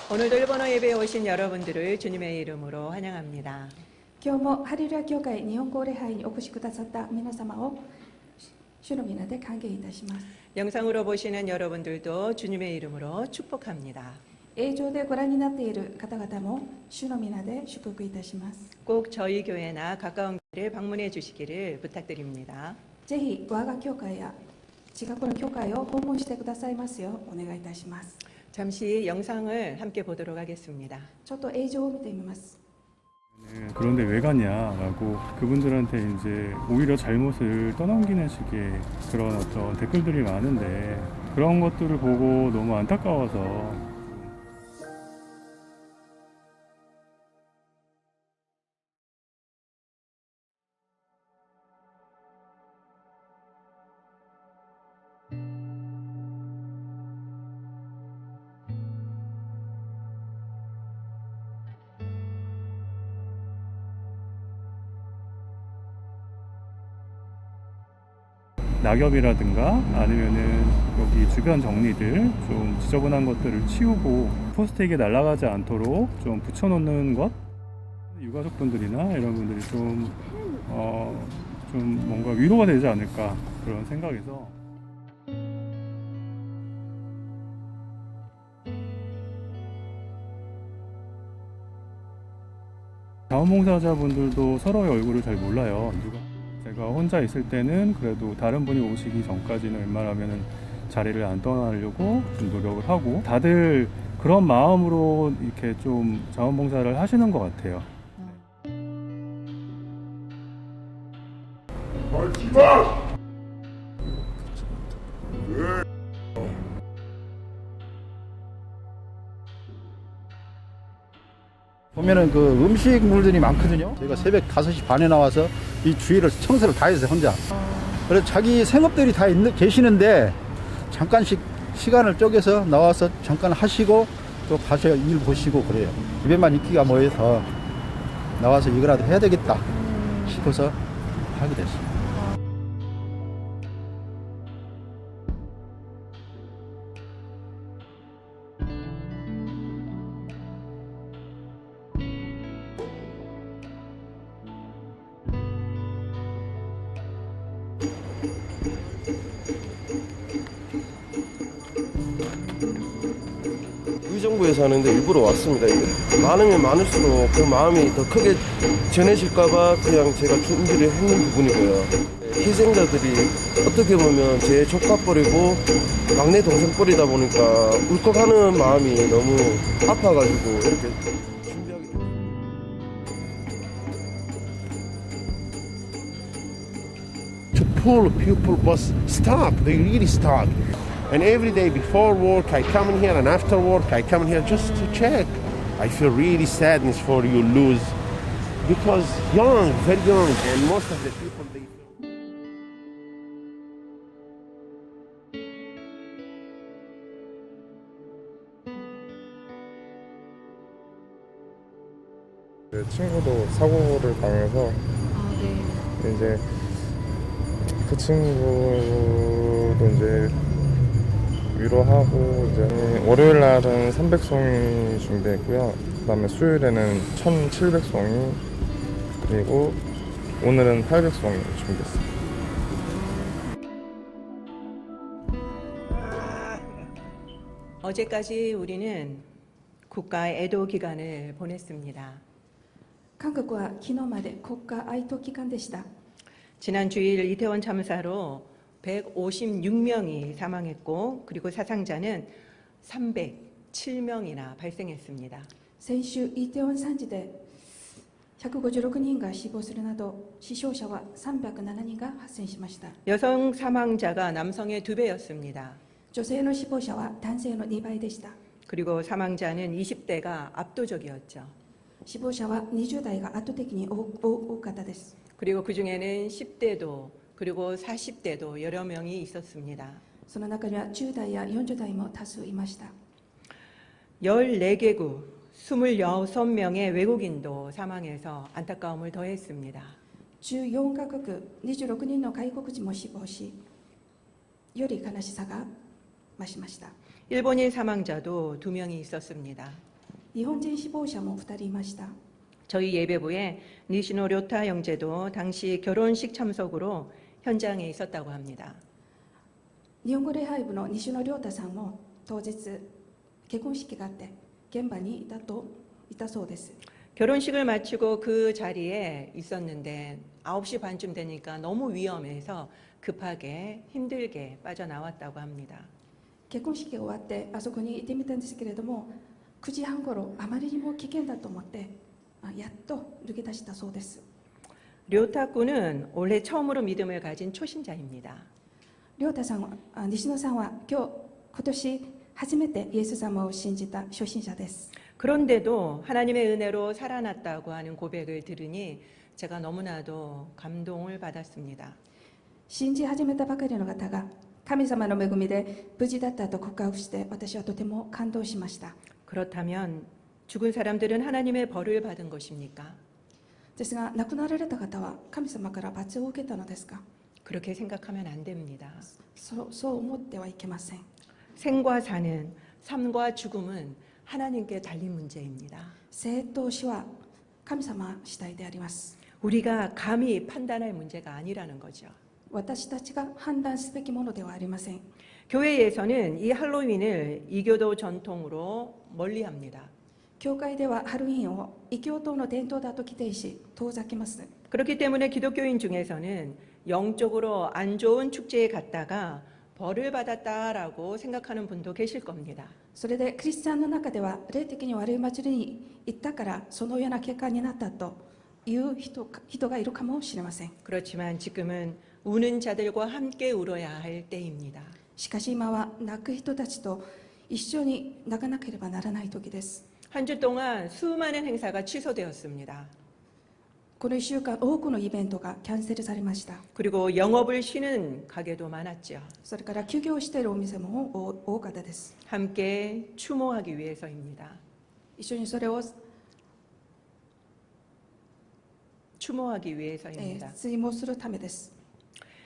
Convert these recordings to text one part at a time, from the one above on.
오늘도 일본어 예배에 오신 여러분들을 주님의 이름으로 환영합니다. 今日もハレルヤ教会日本語礼拝にお越しくださった皆様を主の皆で歓迎いたします。 영상으로 보시는 여러분들도 주님의 이름으로 축복합니다. 映像でご覧になっている方々も主の皆で祝福いたします。 꼭 저희 교회나 가까운 교회를 방문해 주시기를 부탁드립니다. ぜひ我が教会や近くの教会を訪問してくださいますようお願いいたします。 잠시 영상을 함께 보도록 하겠습니다. ちょっと映像を見てみます。 그런데 왜 가냐라고 그분들한테 이제 오히려 잘못을 떠넘기는 식의 그런 어떤 댓글들이 많은데 그런 것들을 보고 너무 안타까워서 낙엽이라든가 아니면은 여기 주변 정리들 좀 지저분한 것들을 치우고 포스트잇에 날아가지 않도록 좀 붙여놓는 것, 유가족분들이나 이런 분들이 좀 뭔가 위로가 되지 않을까 그런 생각에서 자원봉사자분들도 서로의 얼굴을 잘 몰라요. 제가 혼자 있을 때는 그래도 다른 분이 오시기 전까지는 웬만하면 자리를 안 떠나려고 좀 노력을 하고 다들 그런 마음으로 이렇게 좀 자원봉사를 하시는 것 같아요. 보면은 그 음식물들이 많거든요. 저희가 새벽 5시 반에 나와서 이 주위를 청소를 다 했어요, 혼자. 그래서 자기 생업들이 다 계시는데 잠깐씩 시간을 쪼개서 나와서 잠깐 하시고 또 가서 일 보시고 그래요. 집에만 있기가 뭐해서 나와서 이거라도 해야 되겠다 싶어서 하게 됐어요. 의정부에 사는데 일부러 왔습니다. 이게 많으면 많을수록 그 마음이 더 크게 전해질까봐 그냥 제가 준비를 했는 부분이고요. 희생자들이 어떻게 보면 제 조카뻘이고 막내 동생뻘이다 보니까 울컥하는 마음이 너무 아파가지고 이렇게 준비하게 됐어요. To pull people was stuck. They really stuck. And every day before work, I come in here, and after work, I come in here just to check. I feel really sadness for you lose because young, very young, and most of the people they. 제 친구도 사고를 당해서 이제 그 친구도 이제 위로하고 이제 월요일 날은 300송이 준비했고요. 그다음에 수요일에는 1,700송이 그리고 오늘은 800송이 준비했어요. 어제까지 우리는 국가 애도 기간을 보냈습니다. 韓国は昨日まで国家哀悼期間でした。 지난 주일 이태원 참사로 156명이 사망했고 그리고 사상자는 307명이나 발생했습니다. 先週イテウォン惨事で156人が死亡するなど死傷者は307人が発生しました。 여성 사망자가 남성의 2배였습니다. 女性の死亡者は男性の2倍でした。 그리고 사망자는 20대가 압도적이었죠. 死亡者は20代が圧倒的に多かったです。 그리고 그중에는 10대도 그리고 40대도 여러 명이 있었습니다. その中には10代や40代も多数いました。 14개국 26명의 외국인도 사망해서 안타까움을 더했습니다. 14カ国26人の外国人も死亡し、より悲しさが増しました。 일본인 사망자도 2명이 있었습니다. 日本人死亡者も2人いました。 저희 예배부에 니시노 료타 형제도 당시 결혼식 참석으로 현장에 있었다고 합니다. 日本語礼拝部の西野亮太さんも当日結婚式があって現場にいたそうです。 결혼식을 마치고 그 자리에 있었는데 9시 반쯤 되니까 너무 위험해서 급하게 힘들게 빠져나왔다고 합니다. 結婚式が終わってあそこに行ってみたんですけれども、9時半ごろあまりにも危険だと思ってやっと抜け出したそうです。 료타 군은 올해 처음으로 믿음을 가진 초신자입니다. 亮太さんは西野さんは今年初めてイエス様を信じた初心者です。 그런데도 하나님의 은혜로 살아났다고 하는 고백을 들으니 제가 너무나도 감동을 받았습니다. 信じ始めたばかりの方が神様の恵みで無事だったと告白して私はとても感動しました。 그렇다면 죽은 사람들은 하나님의 벌을 받은 것입니까? ですが亡くなられた方は神様から罰を受けたのですか？ 그렇게 생각하면 안 됩니다. そう思ってはいけません。 생과 사는, 삶과 죽음은 하나님께 달린 문제입니다. 生と死は神様次第であります。 우리가 감히 판단할 문제가 아니라는 거죠. 私たちが判断すべきものではありません。 교회에서는 이 할로윈을 이교도 전통으로 멀리합니다. 教会ではハロウィンを異教徒の伝統だと規定し遠ざけます。 그렇기 때문에 기독교인 중에서는 영적으로 안 좋은 축제에 갔다가 벌을 받았다라고 생각하는 분도 계실 겁니다. それでクリスチャンの中では霊的に悪い祭りに行ったからそのような結果になったという人がいるかもしれません。 그렇지만 지금은 우는 자들과 함께 울어야 할 때입니다. しかし今は泣く人たちと一緒に泣かなければならない時です。 한 주 동안 수많은 행사가 취소되었습니다. この1週間多くのイベントがキャンセルされました。 그리고 영업을 쉬는 가게도 많았죠. それから休業しているお店も多かったです。 함께 추모하기 위해서입니다. 一緒にそれを、추모하기 위해서입니다. 追悼するためです。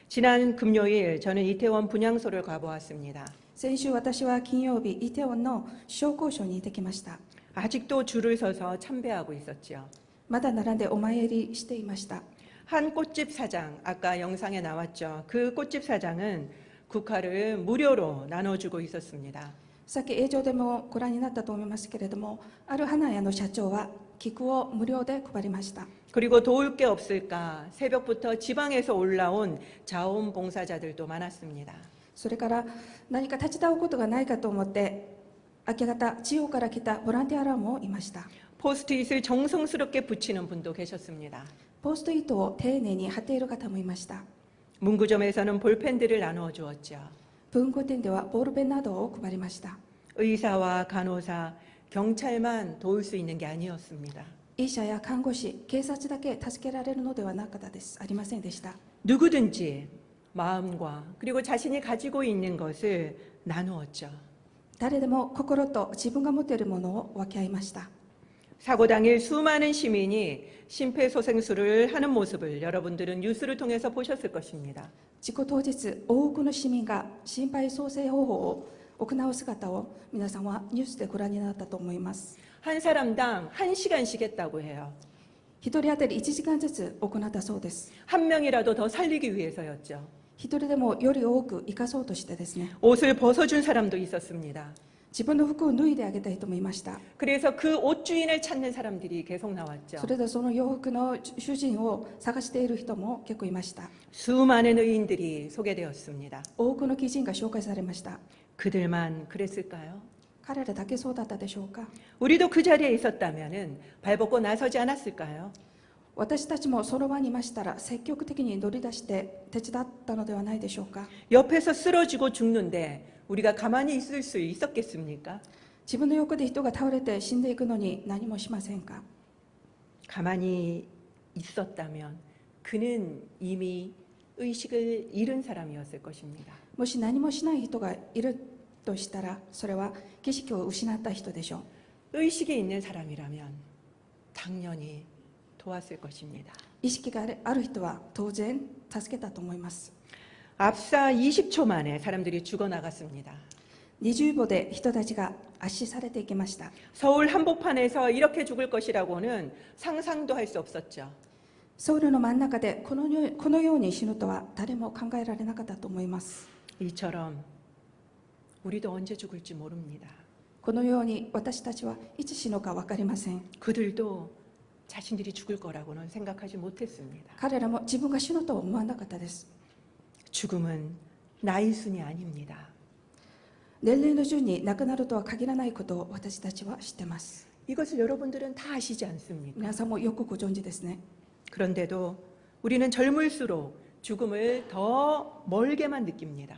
지난 금요일 저는 이태원 분향소를 가보았습니다. 先週私は金曜日イテウォンの商工所に行ってきました。 아직도 줄을 서서 참배하고 있었죠. まだ並んでお参りしていました。 한 꽃집 사장, 아까 영상에 나왔죠. 그 꽃집 사장은 국화를 무료로 나눠주고 있었습니다. さっき映像でもご覧になったと思いますけれども、ある花屋の社長は菊を無料で配りました。 그리고 도울 게 없을까 새벽부터 지방에서 올라온 자원봉사자들도 많았습니다. それから何か立ち直ることがないかと思って明け方地方から来たボランティアらもいました。 포스트잇을 정성스럽게 붙이는 분도 계셨습니다. ポストイットを丁寧に貼っている方もいました。 문구점에서는 볼펜들을 나누어 주었죠. 文庫店ではボールペンなどを配りました。 의사와 간호사, 경찰만 도울 수 있는 게 아니었습니다. 医者や看護師、警察だけ助けられるのではなかったです。ありませんでした。 누구든지 마음과 그리고 자신이 가지고 있는 것을 나누었죠. 誰でも心と自分が持っているものを分け合いました。 사고 당일 수많은 시민이 심폐소생술을 하는 모습을 여러분들은 뉴스를 통해서 보셨을 것입니다. 事故当日、多くの市民が心肺蘇生方法を行う姿を皆さんはニュースでご覧になったと思います。 한 사람당 1시간씩 했다고 해요. 一人当たり1時間ずつ行ったそうです。 한 명이라도 더 살리기 위해서였죠. 一人でもより多く生かそうとしてですね、 옷을 벗어준 사람도 있었습니다. 自分の服を脱いであげた人もいました。 그래서 그 옷 주인을 찾는 사람들이 계속 나왔죠. それでその洋服の主人を探している人も結構いました。 수많은 의인들이 소개되었습니다. 多くの義人が紹介されました。 그들만 그랬을까요? 彼らだけそうだったでしょうか。 우리도 그 자리에 있었다면 발벗고 나서지 않았을까요? 私たちもその場にいましたら積極的に乗り出して手伝ったのではないでしょうか。 옆에서 쓰러지고 죽는데 우리가 가만히 있을 수 있었겠습니까? 自分の横で人が倒れて死んでいくのに何もしませんか。 가만히 있었다면 그는 이미 의식을 잃은 사람이었을 것입니다. もし何もしない人がいるとしたらそれは儀式を失った人でしょう。 의식이 있는 사람이라면 당연히 도왔을 것입니다. 意識がある人は当然助けたと思います。 압사 20초 만에 사람들이 죽어나갔습니다. 20歩で人たちが圧死されていきました。 서울 한복판에서 이렇게 죽을 것이라고는 상상도 할 수 없었죠. ソウルの真ん中でこのように死ぬとは誰も考えられなかったと思います。 이처럼 우리도 언제 죽을지 모릅니다. このように私たちはいつ死ぬか分かりません。 그들도 자신들이 죽을 거라고는 생각하지 못했습니다. 彼らも自分が死ぬとは思わなかったです。 죽음은 나이 순이 아닙니다. 年齢の順に亡くなるとは限らないことを私たちは知っています。 이것을 여러분들은 다 아시지 않습니까? 皆さんもよくご存知ですね。 그런데도 우리는 젊을수록 죽음을 더 멀게만 느낍니다.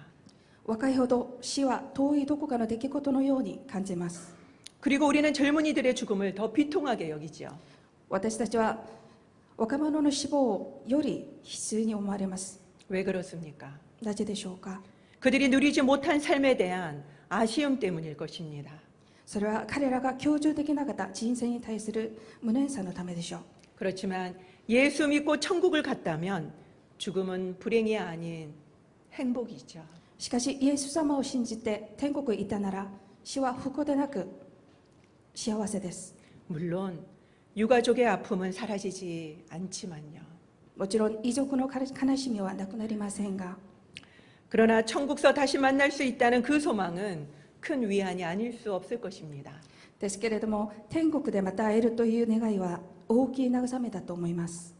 若いほど死は遠いどこかの出来事のように感じます。 그리고 우리는 젊은이들의 죽음을 더 비통하게 여기죠. 私たちは若者の死亡より悲痛に思われます。 왜 그렇습니까? なぜでしょうか。 그들이 누리지 못한 삶에 대한 아쉬움 때문일 것입니다. それは彼らが享受できなかった人生に対する無念さのためでしょう。 그렇지만 예수 믿고 천국을 갔다면 죽음은 불행이 아닌 행복이죠. しかしイエス様を信じて天国へ行ったなら死は不幸でなく幸せです。 물론 유가족의 아픔은 사라지지 않지만요. もちろん遺族の悲しみはなくなりませんが、 그러나 천국서 다시 만날 수 있다는 그 소망은 큰 위안이 아닐 수 없을 것입니다. ですけれども天国でまた会えるという願いは大きい慰めだと思います。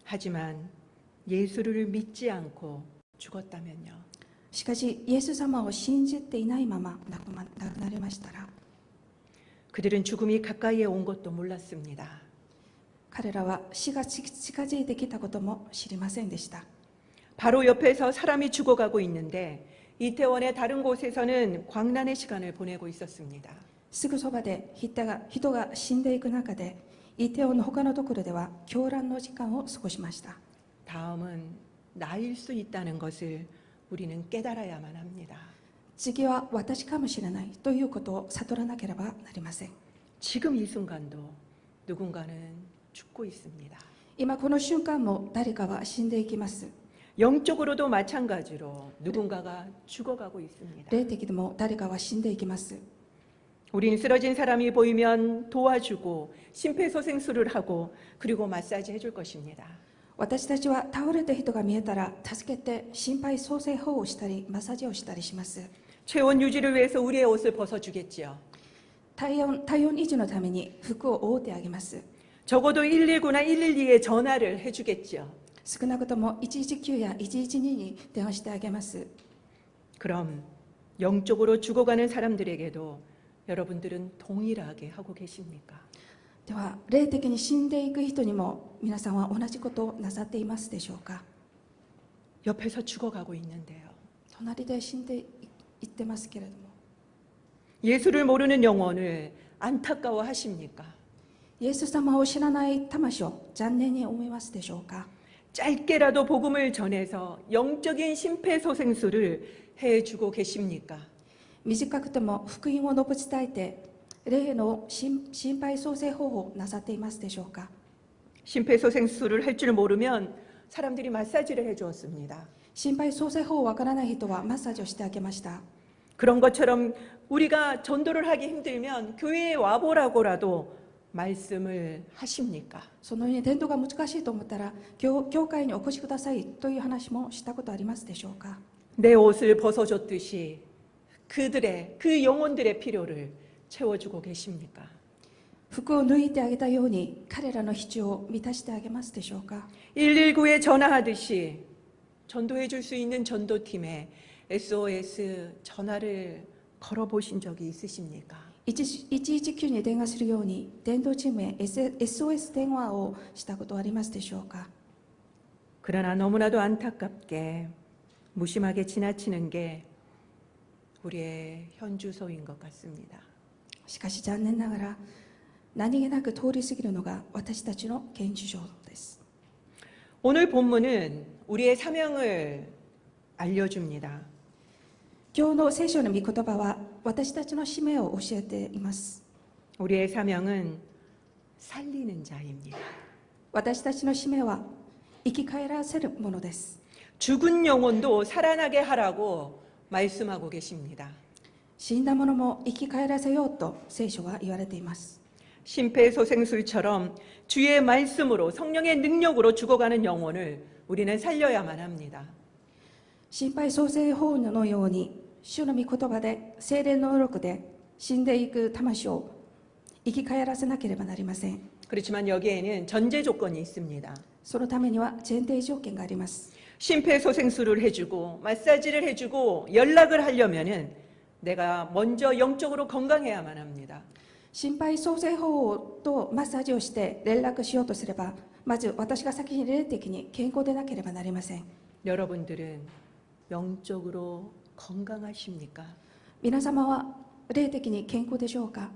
하지만 예수를 믿지 않고 죽었다면요. しかしイエス様を信じていないまま亡くなりましたら、 그들은 죽음이 가까이에 온 것도 몰랐습니다. 彼らは死が近づいてきたことも知りませんでした。 바로 옆에서 사람이 죽어가고 있는데 이태원의 다른 곳에서는 광란의 시간을 보내고 있었습니다. すぐそばで人が死んでいく中で、イテウォンの他のところでは狂乱の時間を過ごしました。 다음은 나일 수 있다는 것을 우리는 깨달아야만 합니다. 次は私かもしれないということを悟らなければなりません。 지금 이 순간도 누군가는 죽고 있습니다. 今この瞬間も誰かは死んでいきます。 영적으로도 마찬가지로 누군가가 죽어가고 있습니다. 霊的でも誰かは死んでいきます。 우린 쓰러진 사람이 보이면 도와주고 심폐소생술을 하고 그리고 마사지 해줄 것입니다. 私たちは倒れた人が見えたら助けて心肺蘇生法をしたりマッサージをしたりします。 체온 유지를 위해서 우리의 옷을 벗어주겠지요. 体温維持のために服を覆ってあげます。 적어도 119나 112에 전화를 해주겠지요. 少なくとも119や112に電話してあげます。 그럼 영적으로 죽어가는 사람들에게도 여러분들은 동일하게 하고 계십니까? では霊的に死んでいく人にも皆さんは同じことをなさっていますでしょうか。 옆에서 죽어가고 있는데요. 隣で死んでいってますけれども、 예수를 모르는 영혼을 안타까워하십니까? イエス様を知らない魂を残念に思いますでしょうか。 짧게라도 복음을 전해서 영적인 심폐소생술을 해주고 계십니까? 短くても福音を述べ伝えて霊の心肺蘇生法をなさっていますでしょうか。 심폐소생술을 할 줄 모르면 사람들이 마사지를 해주었습니다. 心肺蘇生法をわからない人はマッサージをしてあげました。 그런 것처럼 우리가 전도를 하기 힘들면 교회에 와보라고라도 말씀을 하십니까? そのように伝道が難しいと思ったら教会にお越しくださいという話もしたことありますでしょうか。 내 옷을 벗어줬듯이 그들의 그 영혼들의 필요를 채워주고 계십니까? 服を脱いであげたように彼らの必要を満たしてあげますでしょうか。 119에 전화하듯이 전도해 줄 수 있는 전도팀에 SOS 전화를 걸어보신 적이 있으십니까? 119に電話するように伝道チームへ SOS 電話をしたことはありますでしょうか。 그러나 너무나도 안타깝게 무심하게 지나치는 게 우리의 현주소인 것 같습니다. しかし残念ながら何気なく通り過ぎるのが私たちの現状です。 오늘 본문은 우리의 사명을 알려줍니다. 今日の聖書の御言葉は私たちの使命を教えています。 우리의 사명은 살리는 자입니다. 私たちの使命は生き返らせるものです。 죽은 영혼도 살아나게 하라고 말씀하고 계십니다. 死んだ者も生き返らせようと聖書は言われています。 심폐소생술처럼 주의 말씀으로 성령의 능력으로 죽어가는 영혼을 우리는 살려야만 합니다. 心肺蘇生法のように主の御言葉で聖霊の能力で死んでいく魂を生き返らせなければなりません。 그렇지만 여기에는 전제 조건이 있습니다. そのためには前提条件があります。 심폐소생술을 해주고 마사지를 해주고 연락을 하려면은 내가 먼저 영적으로 건강해야만 합니다. 心肺蘇生法とマッサージをして連絡しようとすれば、まず私が先に霊的に健康でなければなりません。 여러분들은 영적으로 건강하십니까? 皆様は霊的に健康でしょうか？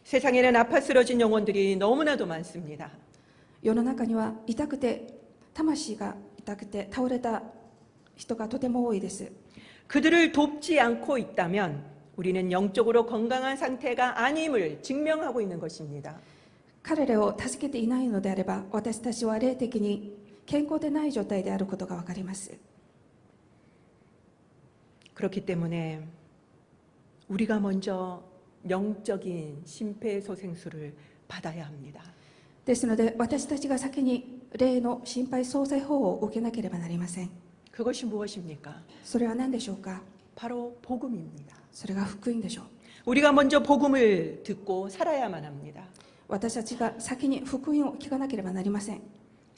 세상에는 아파 쓰러진 영혼들이 너무나도 많습니다. 世の中には痛くて魂が痛くて倒れた人がとても多いです。 그들을 돕지 않고 있다면 우리는 영적으로 건강한 상태가 아님을 증명하고 있는 것입니다. 彼らを助けていないのであれば、私たちは霊的に健康でない状態であることがわかります。 그렇기 때문에 우리가 먼저 영적인 심폐소생술을 받아야 합니다. ですので、私たちが先に霊の心肺蘇生法を受けなければなりません。 그것이 무엇입니까? それは何でしょうか？ 바로 복음입니다. それが福音でしょう。 우리가 먼저 복음을 듣고 살아야만 합니다. 私たちが先に福音を聞かなければなりません。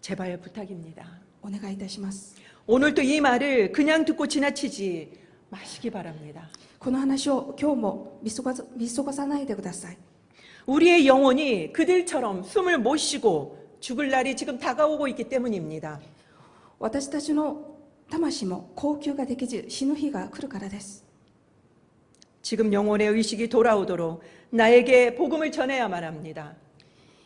제발 부탁입니다. お願いいたします。 오늘도 이 말을 그냥 듣고 지나치지 마시기 바랍니다. この話を今日も見過ごさないでください。 우리의 영혼이 그들처럼 숨을 못 쉬고 죽을 날이 지금 다가오고 있기 때문입니다. 私たちの魂も呼吸ができず死ぬ日が来るからです。 지금 영혼의 의식이 돌아오도록 나에게 복음을 전해야만 합니다.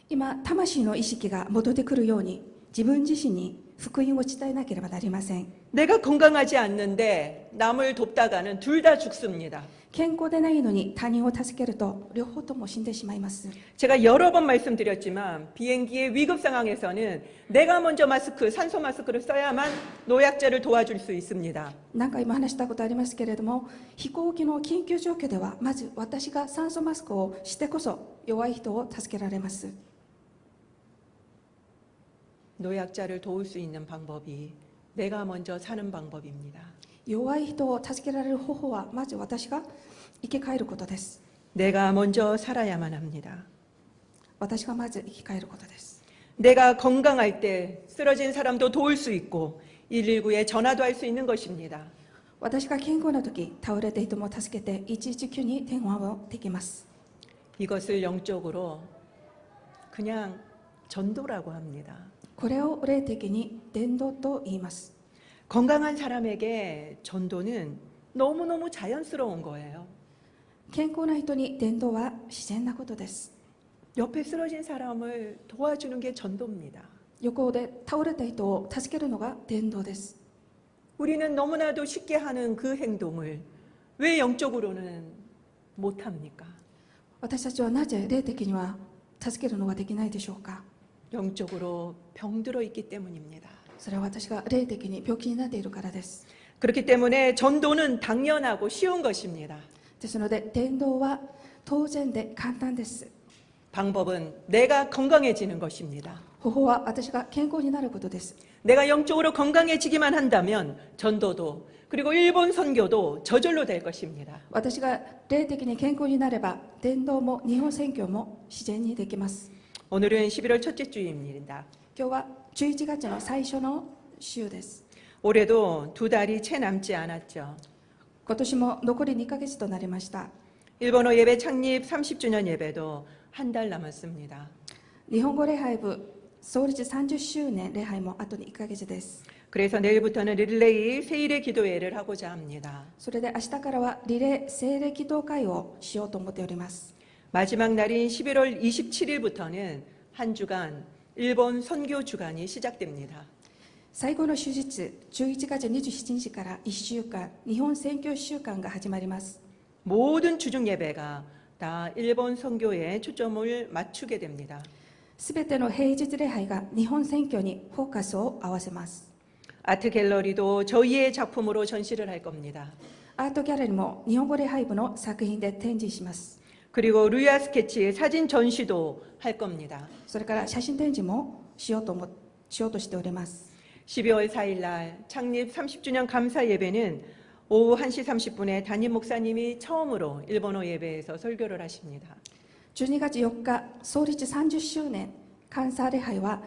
今、魂の意識が戻ってくるように自分自身に福音を伝えなければなりません。 내가 건강하지 않는데 남을 돕다가는 둘 다 죽습니다. 健康でないのに他人を助けると両方とも死んでしまいます。 제가 여러 번 말씀드렸지만 비행기의 위급 상황에서는 내가 먼저 산소 마스크를 써야만 노약자를 도와줄 수 있습니다. 何回も話したことありますけれども、飛行機の緊急状況ではまず私が酸素マスクをしてこそ弱い人を助けられます。 노약자를 도울 수 있는 방법이 내가 먼저 사는 방법입니다. 弱い人を助けられる方法はまず私が生き返ることです。 내가 먼저 살아야만 합니다. 私がまず生き返ることです。 내가 건강할 때 쓰러진 사람도 도울 수 있고 119에 전화도 할 수 있는 것입니다. 私が健康な時、倒れた人も助けて119に電話をできます。 이것을 영적으로 그냥 전도라고 합니다. これを霊的に伝道と言います。 건강한 사람에게 전도는 너무너무 자연스러운 거예요. 健康な人に伝道は自然なことです。 옆에 쓰러진 사람을 도와주는 게 전도입니다. 横で倒れた人を助けるのが伝道です。 우리는 너무나도 쉽게 하는 그 행동을 왜 영적으로는 못합니까? 私たちはなぜ霊的には助けるのができないでしょうか？ 영적으로 병들어 있기 때문입니다. それは私が霊的に病気になっているからです。 그렇기 때문에 전도는 당연하고 쉬운 것입니다. ですので伝道は当然で簡単です。 방법은 내가 건강해지는 것입니다. 方法は私が健康になることです。 내가 영적으로 건강해지기만 한다면 전도도 그리고 일본 선교도 저절로 될 것입니다. 私が霊的に健康になれば伝道も日本宣教も自然にできます。 오늘은 11월 첫째 주입니다. 今日は11月の最初の週です。 올해도 2달이 채 남지 않았죠. 今年も残り2ヶ月となりました。 일본어 예배 창립 30주년 예배도 한 달 남았습니다. 日本語礼拝部創立30周年礼拝もあと1ヶ月です。 그래서 내일부터는 릴레이 세일의 기도회를 하고자 합니다. それで明日からはリレー聖霊祈祷会をしようと思っております。 마지막 날인 11월 27일부터는 한 주간 일본 선교 주간이 시작됩니다. 最後の終日11月27日から1週間日本宣教週間が始まります。 모든 주중 예배가 다 일본 선교에 초점을 맞추게 됩니다. すべての平日礼拝が日本宣教にフォーカスを合わせます。 아트 갤러리도 저희의 작품으로 전시를 할 겁니다. アートギャラリーも日本語礼拝部の作品で展示します。 그리고 루야 스케치의 사진 전시도 할 겁니다. それから写真展示もしようとしております。 12월 4일 날 창립 30주년 감사 예배는 오후 1시 30분에 담임 목사님이 처음으로 일본어 예배에서 설교를 하십니다. 12月4日、創立30周年監査礼拝は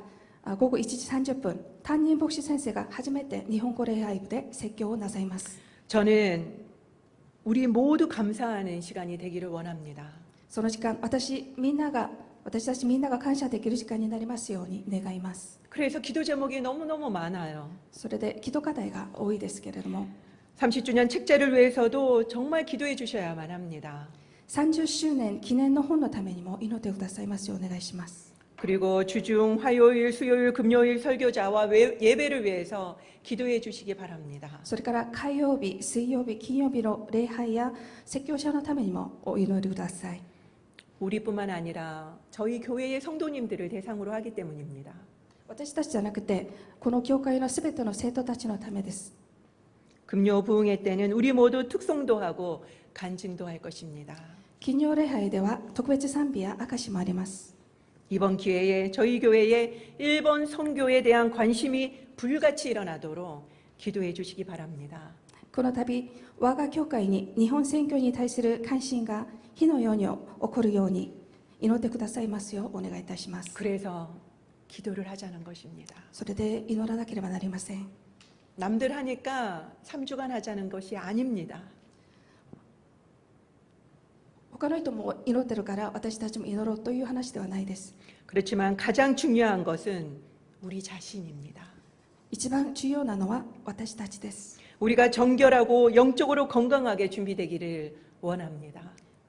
午後1時30分、担任牧師先生が初めて日本語礼拝部で説教をなさいます。 저는 우리 모두 감사하는 시간이 되기를 원합니다. その時間、私たちみんなが感謝できる時間になりますように願います。 그래서 기도 제목이 너무너무 많아요. それで、祈祷課題が多いですけれども、 30주년 책자를 위해서도 정말 기도해 주셔야만 합니다. 30周年記念の本のためにも祈ってくださいますようお願いします。 그리고 주중 화요일, 수요일, 금요일 설교자와 예배를 위해서 기도해 주시기 바랍니다. それから火曜日、水曜日、金曜日の礼拝や説教者のためにもお祈りください。 우리뿐만 아니라 저희 교회의 성도님들을 대상으로 하기 때문입니다. 私たちじゃなくて、この教会のすべての生徒たちのためです。 금요 부흥회 때는 우리 모두 특송도 하고 간증도 할 것입니다. 金曜礼拝では特別賛美や証もあります。 이번 기회에 저희 교회의 일본 선교에 대한 관심이 불같이 일어나도록 기도해 주시기 바랍니다. この度、我が教会に日本選挙に対する関心が火のように起こるように祈ってくださいますようお願いいたします。 그래서 기도를 하자는 것입니다. それで祈らなければなりません。 남들 하니까 3주간 하자는 것이 아닙니다. 他の人も祈ってるから私たちも祈ろうという話ではないです。 그렇지만 가장 중요한 것은 우리 자신입니다. 一番重要なのは私たちです。 우리가 정결하고 영적으로 건강하게 준비되기를 원합니다.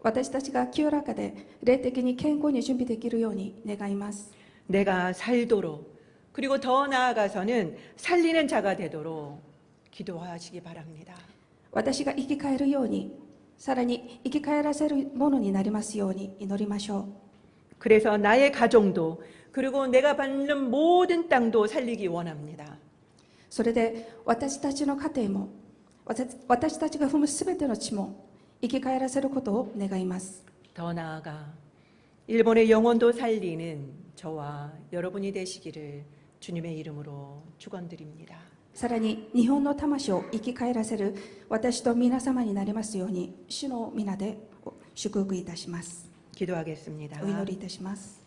私たちが清らかで霊的に健康に準備できるように願います。 내가 살도록 그리고 더 나아가서는 살리는 자가 되도록 기도하시기 바랍니다. 私が生き返るように、さらに生き返らせるものになりますように祈りましょう。 그래서 나의 가정도 그리고 내가 받는 모든 땅도 살리기 원합니다. それで私たちの家庭も私たちが踏むすべての地も生き返らせることを願います。 더 나아가 일본의 영혼도 살리는 저와 여러분이 되시기를 주님의 이름으로 축원드립니다. さらに日本の魂を生き返らせる私と皆様になりますように主の皆で祝福いたします。 기도하겠습니다. お祈りいたします。